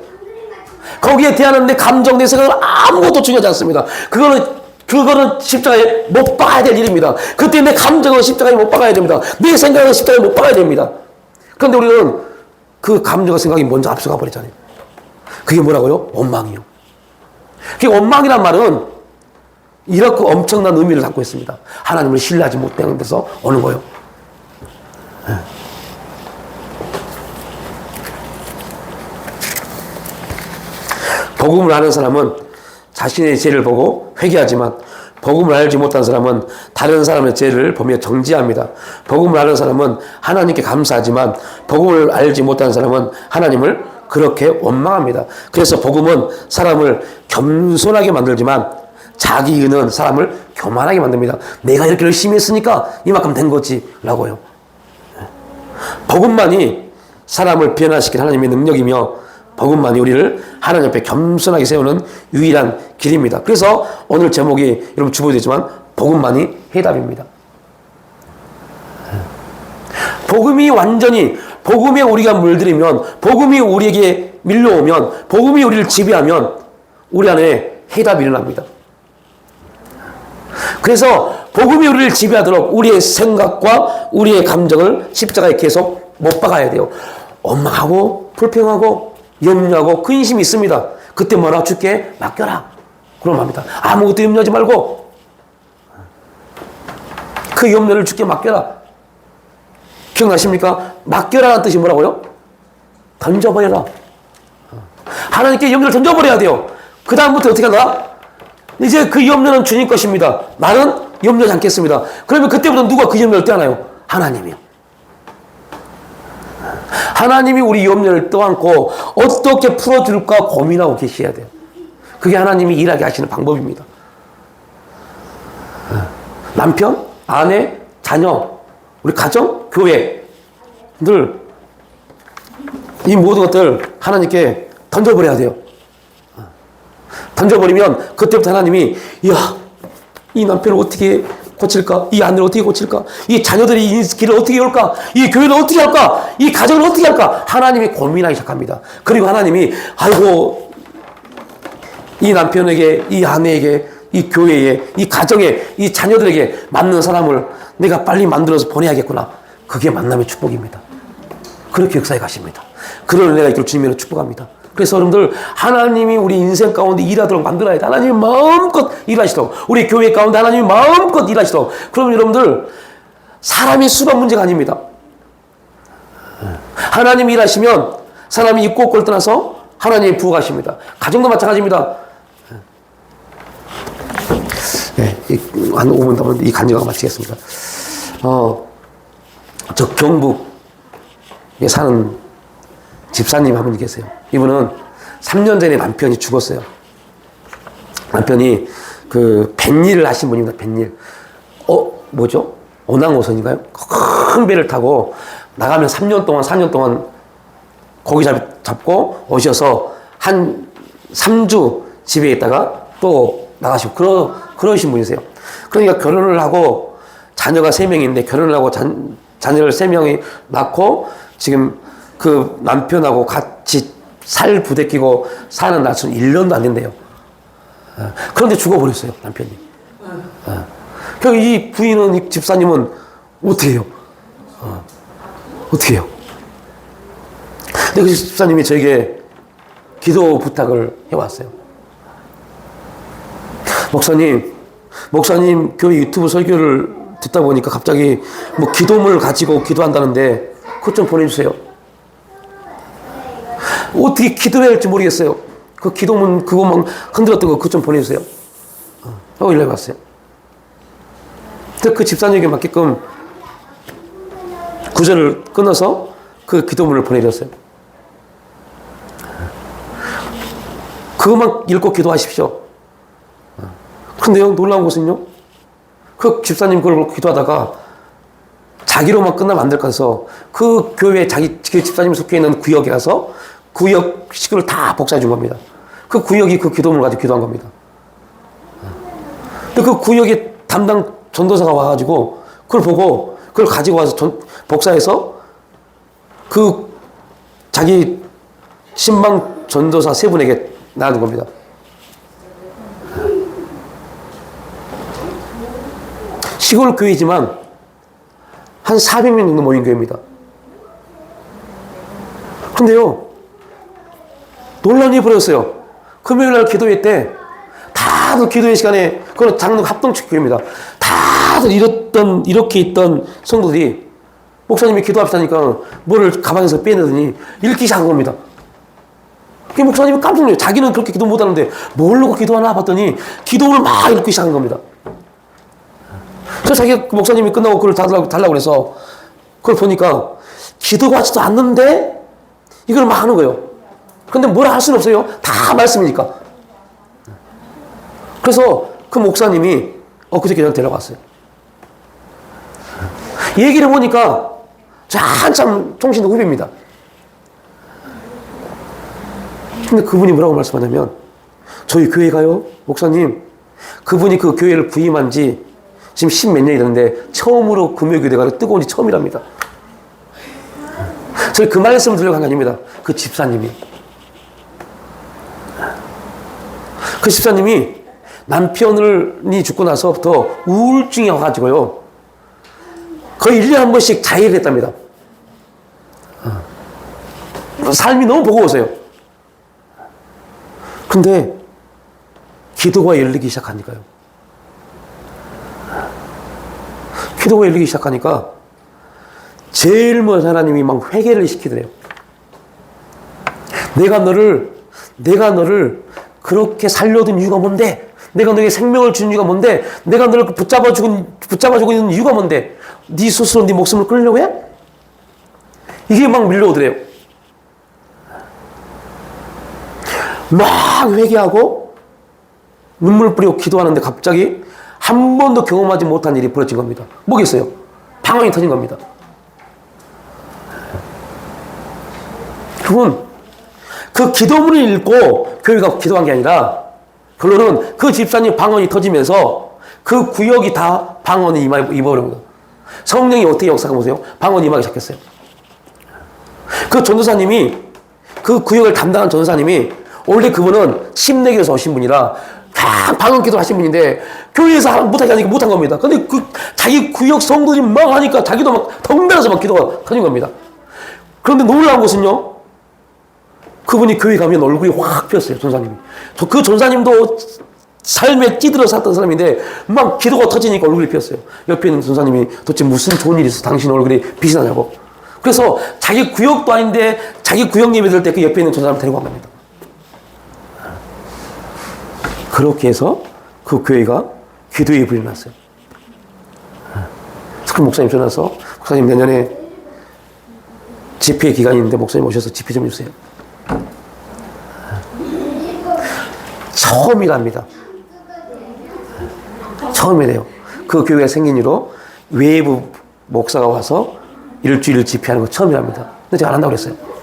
거기에 대한 내 감정, 내 생각은 아무것도 중요하지 않습니다. 그거는 십자가에 못 박아야 될 일입니다. 그때 내 감정은 십자가에 못 박아야 됩니다. 내 생각은 십자가에 못 박아야 됩니다. 그런데 우리는 그 감정과 생각이 먼저 앞서가 버리잖아요. 그게 뭐라고요? 원망이요. 그 원망이란 말은 이렇게 엄청난 의미를 갖고 있습니다. 하나님을 신뢰하지 못하는 데서 오는 거예요. 복음을 아는 사람은 자신의 죄를 보고 회개하지만 복음을 알지 못한 사람은 다른 사람의 죄를 보며 정죄합니다. 복음을 아는 사람은 하나님께 감사하지만 복음을 알지 못한 사람은 하나님을 그렇게 원망합니다. 그래서 복음은 사람을 겸손하게 만들지만 자기 의는 사람을 교만하게 만듭니다. 내가 이렇게 열심히 했으니까 이만큼 된 거지 라고요. 복음만이 사람을 변화시킨 하나님의 능력이며 복음만이 우리를 하나님 앞에 겸손하게 세우는 유일한 길입니다. 그래서 오늘 제목이 여러분 주보되지만 복음만이 해답입니다. 복음에 우리가 물들이면, 복음이 우리에게 밀려오면, 복음이 우리를 지배하면 우리 안에 해답이 일어납니다. 그래서 복음이 우리를 지배하도록 우리의 생각과 우리의 감정을 십자가에 계속 못 박아야 돼요. 원망하고 불평하고 염려하고 근심이 있습니다. 그때 뭐라? 주께 맡겨라. 그럼 합니다. 아무것도 염려하지 말고 그 염려를 주께 맡겨라. 기억나십니까? 맡겨라는 뜻이 뭐라고요? 던져버려라. 하나님께 염려를 던져버려야 돼요. 그 다음부터 어떻게 한다? 이제 그 염려는 주님 것입니다. 나는 염려하지 않겠습니다. 그러면 그때부터 누가 그 염려를 떼어나요? 하나님이요. 하나님이 우리 염려를 떠안고 어떻게 풀어줄까 고민하고 계셔야 돼요. 그게 하나님이 일하게 하시는 방법입니다. 남편, 아내, 자녀, 우리 가정, 교회 늘 이 모든 것들 하나님께 던져버려야 돼요. 던져버리면 그때부터 하나님이 이 남편을 어떻게 고칠까? 이 아내를 어떻게 고칠까? 이 자녀들이 이 길을 어떻게 열까? 이 교회를 어떻게 할까? 이 가정을 어떻게 할까? 하나님이 고민하기 시작합니다. 그리고 하나님이 아이고 이 남편에게, 이 아내에게, 이 교회에, 이 가정에, 이 자녀들에게 맞는 사람을 내가 빨리 만들어서 보내야겠구나. 그게 만남의 축복입니다. 그렇게 역사에 가십니다. 그런 은혜가 있기를 주님으로 축복합니다. 그래서 여러분들 하나님이 우리 인생 가운데 일하도록 만들어야 돼. 하나님이 마음껏 일하시도록, 우리 교회 가운데 하나님이 마음껏 일하시도록. 그럼 여러분들 사람의 수가 문제가 아닙니다. 하나님이 일하시면 사람이 입고 꼴 떠나서 하나님이 부어가십니다. 가정도 마찬가지입니다. 네, 한 5분 남았는데 이 간증하고 마치겠습니다. 저 경북에 사는 집사님 한 분 계세요. 이분은 3년 전에 남편이 죽었어요. 남편이 그 뱃일을 하신 분입니다. 뱃일. 뭐죠? 오낭오선인가요? 큰 배를 타고 나가면 3년 동안, 4년 동안 고기 잡고 오셔서 한 3주 집에 있다가 또 나가시고 그러신 분이세요. 그러니까 결혼을 하고 자녀가 3명인데 결혼을 하고 자녀를 3명이 낳고 지금 그 남편하고 같이 살 부대끼고 사는 날수는 1년도 안 된대요. 그런데 죽어버렸어요, 남편이. 그러니까 이 부인은, 이 집사님은 어떻게 해요? 어떻게 해요? 근데 그 집사님이 저에게 기도 부탁을 해왔어요. 목사님 교회 유튜브 설교를 듣다 보니까 갑자기 뭐 기도문을 가지고 기도한다는데 그것 좀 보내주세요. 어떻게 기도해야 할지 모르겠어요. 그 기도문 그거만 흔들었던 거 그것 좀 보내주세요. 하고 연락이 왔어요. 그 집사님에게 맞게끔 구절을 끊어서 그 기도문을 보내드렸어요. 그것만 읽고 기도하십시오. 근데요, 놀라운 것은요, 그 집사님 그걸 기도하다가 자기로만 끝나면 안 될 것 같아서 그 교회 그 집사님 속해 있는 구역에 가서 구역 식구를 다 복사해 준 겁니다. 그 구역이 그 기도문을 가지고 기도한 겁니다. 근데 그 구역에 담당 전도사가 와가지고 그걸 보고 그걸 가지고 와서 복사해서 그 자기 신방 전도사 세 분에게 나눈 겁니다. 시골 교회지만 한 400명 정도 모인 교회입니다. 근데요, 논란이 벌어졌어요. 금요일날 기도회 때 다들 기도회 시간에, 그건 장로 합동측 교회입니다. 다들 이렇게 있던 성도들이 목사님이 기도합시다니까 뭐를 가방에서 빼내더니 읽기 시작한 겁니다. 그 목사님이 깜짝 놀라요. 자기는 그렇게 기도 못하는데 뭘 놓고 기도하나 봤더니 기도를 막 읽기 시작한 겁니다. 그래서 자기 목사님이 끝나고 그걸 달라고 그래서 그걸 보니까 기도가 하지도 않는데 이걸 막 하는 거예요. 근데 뭐라 할 수는 없어요. 다 말씀이니까. 그래서 그 목사님이 그저께 저한테 데려갔어요. 얘기를 보니까 저 한참 통신 후배입니다. 근데 그분이 뭐라고 말씀하냐면, 저희 교회가요, 목사님, 그분이 그 교회를 부임한 지 지금 10몇 년이 됐는데 처음으로 금요교대가 뜨거운 지 처음이랍니다. 저희 그 말씀을 들려고 한 게 아닙니다. 그 집사님이 남편이 죽고 나서부터 우울증이 와가지고요, 거의 1년에 한 번씩 자해를 했답니다. 삶이 너무 버거워서요. 근데 기도가 열리기 시작하니까요. 기도가 열리기 시작하니까 제일 먼저 하나님이 막 회개를 시키더래요. 내가 너를 그렇게 살려둔 이유가 뭔데? 내가 너에게 생명을 준 이유가 뭔데? 내가 너를 붙잡아주고 있는 이유가 뭔데? 네 스스로 네 목숨을 끊으려고 해? 이게 막 밀려오더래요. 막 회개하고 눈물 뿌리고 기도하는데 갑자기 한 번도 경험하지 못한 일이 벌어진 겁니다. 뭐겠어요? 방황이 터진 겁니다. 그건 그 기도문을 읽고 교회가 기도한 게 아니라, 결론은 그 집사님 방언이 터지면서 그 구역이 다 방언이 임해버린 거예요. 성령이 어떻게 역사가 보세요? 방언이 임하기 시작했어요. 그 전도사님이, 그 구역을 담당한 전도사님이, 원래 그분은 침례교에서 오신 분이라 방언 기도 하신 분인데 교회에서 못하게 하니까 못한 겁니다. 근데 자기 구역 성도들이 막 하니까 자기도 막 덩달아서 막 기도가 터진 겁니다. 그런데 놀라운 것은요, 그분이 교회 가면 얼굴이 확 피었어요, 전사님이. 그 전사님도 삶에 찌들어 살던 사람인데 막 기도가 터지니까 얼굴이 피었어요. 옆에 있는 전사님이 도대체 무슨 좋은 일이 있어 당신 얼굴이 빛이 나냐고. 그래서 자기 구역도 아닌데 자기 구역 예배 들 때 그 옆에 있는 전사님 데리고 간 겁니다. 그렇게 해서 그 교회가 기도의 불이 났어요. 그 목사님 전화서, 목사님 내년에 집회 기간이 있는데 목사님 오셔서 집회 좀 해주세요. 처음이랍니다. 처음이래요. 그 교회가 생긴 이후로 외부 목사가 와서 일주일 집회하는 거 처음이랍니다. 근데 제가 안 한다고 그랬어요.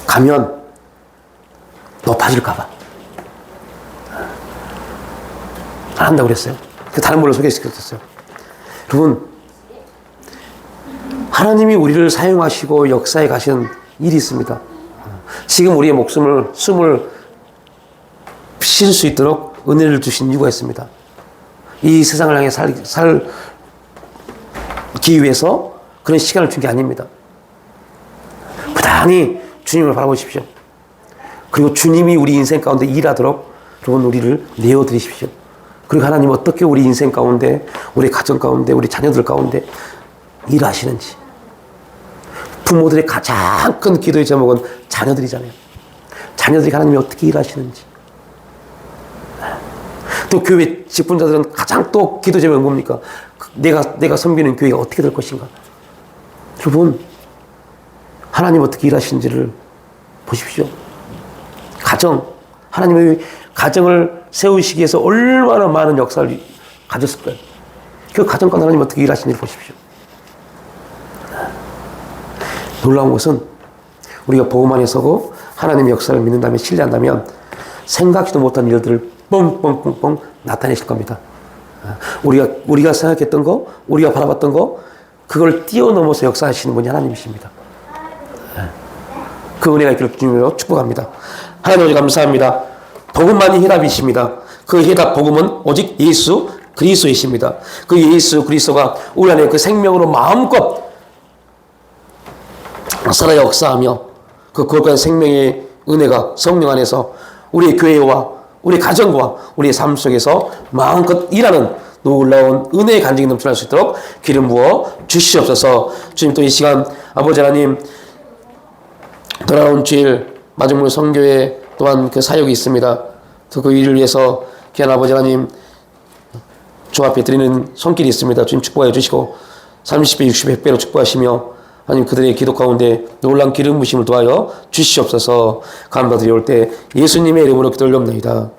가면 높아질까봐 안 한다고 그랬어요. 다른 분을 소개시켰어요. 여러분, 하나님이 우리를 사용하시고 역사에 가시는 일이 있습니다. 지금 우리의 숨을 쉴 수 있도록 은혜를 주신 이유가 있습니다. 이 세상을 향해 살기 위해서 그런 시간을 준 게 아닙니다. 부단히 주님을 바라보십시오. 그리고 주님이 우리 인생 가운데 일하도록 여러분 우리를 내어드리십시오. 그리고 하나님 어떻게 우리 인생 가운데, 우리 가정 가운데, 우리 자녀들 가운데 일하시는지. 부모들의 가장 큰 기도의 제목은 자녀들이잖아요. 자녀들이 하나님이 어떻게 일하시는지. 또 교회 직분자들은 가장 또 기도 제목은 뭡니까? 내가 섬기는 교회가 어떻게 될 것인가. 여러분, 하나님 어떻게 일하시는지를 보십시오. 가정, 하나님의 가정을 세우시기 위해서 얼마나 많은 역사를 가졌을까요? 그 가정 가운데 하나님 어떻게 일하시는지 보십시오. 놀라운 것은 우리가 복음 안에 서고 하나님의 역사를 믿는다면, 신뢰한다면 생각지도 못한 일들을 뻥뻥뻥뻥 나타내실 겁니다. 우리가 생각했던 거, 우리가 바라봤던 거, 그걸 뛰어넘어서 역사하시는 분이 하나님이십니다. 그 은혜가 있기를 주님으로 축복합니다. 하나님 아버지 감사합니다. 복음만이 해답이십니다. 그 해답 복음은 오직 예수 그리스도이십니다. 그 예수 그리스도가 우리 안에 그 생명으로 마음껏 살아 역사하며 그 거룩한 생명의 은혜가 성령 안에서 우리의 교회와 우리 가정과 우리의 삶 속에서 마음껏 일하는 놀라운 은혜의 간증이 넘쳐날 수 있도록 기름 부어 주시옵소서. 주님, 또 이 시간 아버지 하나님, 돌아온 주일 마중물 선교회 또한 그 사역이 있습니다. 또 그 일을 위해서 귀한 아버지 하나님 주 앞에 드리는 손길이 있습니다. 주님 축복해 주시고 30배, 60배, 100배로 축복하시며 하나님 그들의 기도 가운데 놀라운 기름 부으심을 도하여 주시옵소서. 감사드리올 때 예수님의 이름으로 기도 올려옵나이다.